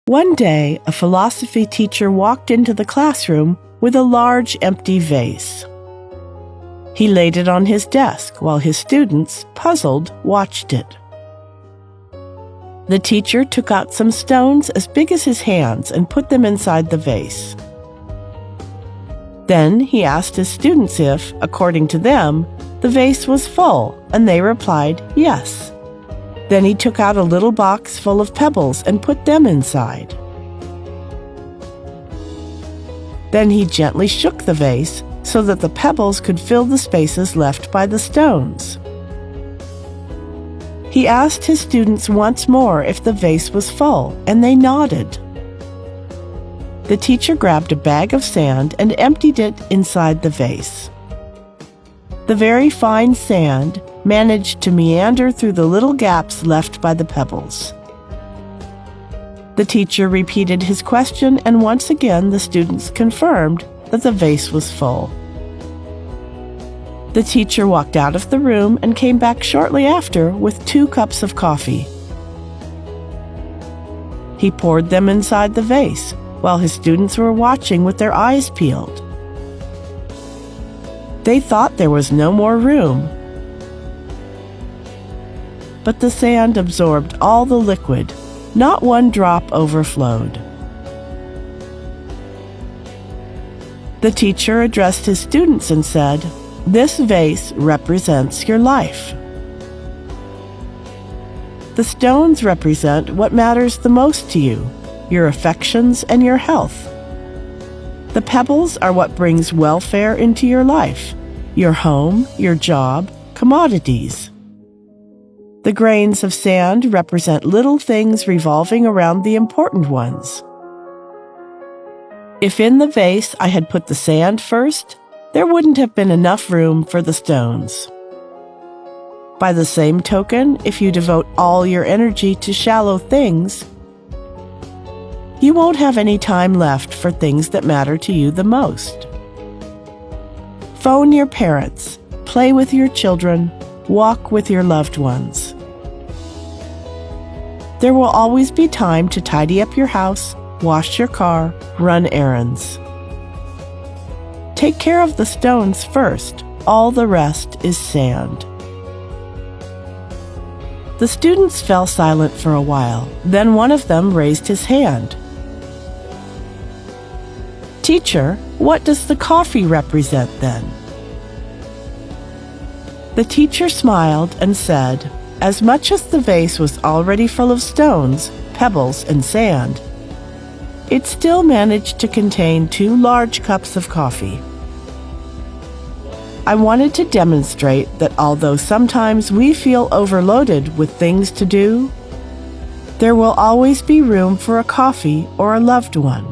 One day, a philosophy teacher walked into the classroom with a large empty vase. He laid it on his desk while his students, puzzled, watched it. The teacher took out some stones as big as his hands and put them inside the vase. Then he asked his students if, according to them, the vase was full, and they replied, yes. Then he took out a little box full of pebbles and put them inside. Then he gently shook the vase so that the pebbles could fill the spaces left by the stones. He asked his students once more if the vase was full, and they nodded. The teacher grabbed a bag of sand and emptied it inside the vase. The very fine sand managed to meander through the little gaps left by the pebbles. The teacher repeated his question, and once again the students confirmed that the vase was full. The teacher walked out of the room and came back shortly after with 2 cups of coffee. He poured them inside the vase while his students were watching with their eyes peeled. They thought there was no more room, but the sand absorbed all the liquid. Not one drop overflowed. The teacher addressed his students and said, "This vase represents your life. The stones represent what matters the most to you, your affections and your health. The pebbles are what brings welfare into your life, your home, your job, commodities. The grains of sand represent little things revolving around the important ones. If in the vase I had put the sand first, there wouldn't have been enough room for the stones. By the same token, if you devote all your energy to shallow things, you won't have any time left for things that matter to you the most. Phone your parents, play with your children, walk with your loved ones. There will always be time to tidy up your house, wash your car, run errands. Take care of the stones first. All the rest is sand." The students fell silent for a while. Then one of them raised his hand. "Teacher, what does the coffee represent then?" The teacher smiled and said, "As much as the vase was already full of stones, pebbles, and sand, it still managed to contain 2 large cups of coffee. I wanted to demonstrate that although sometimes we feel overloaded with things to do, there will always be room for a coffee or a loved one."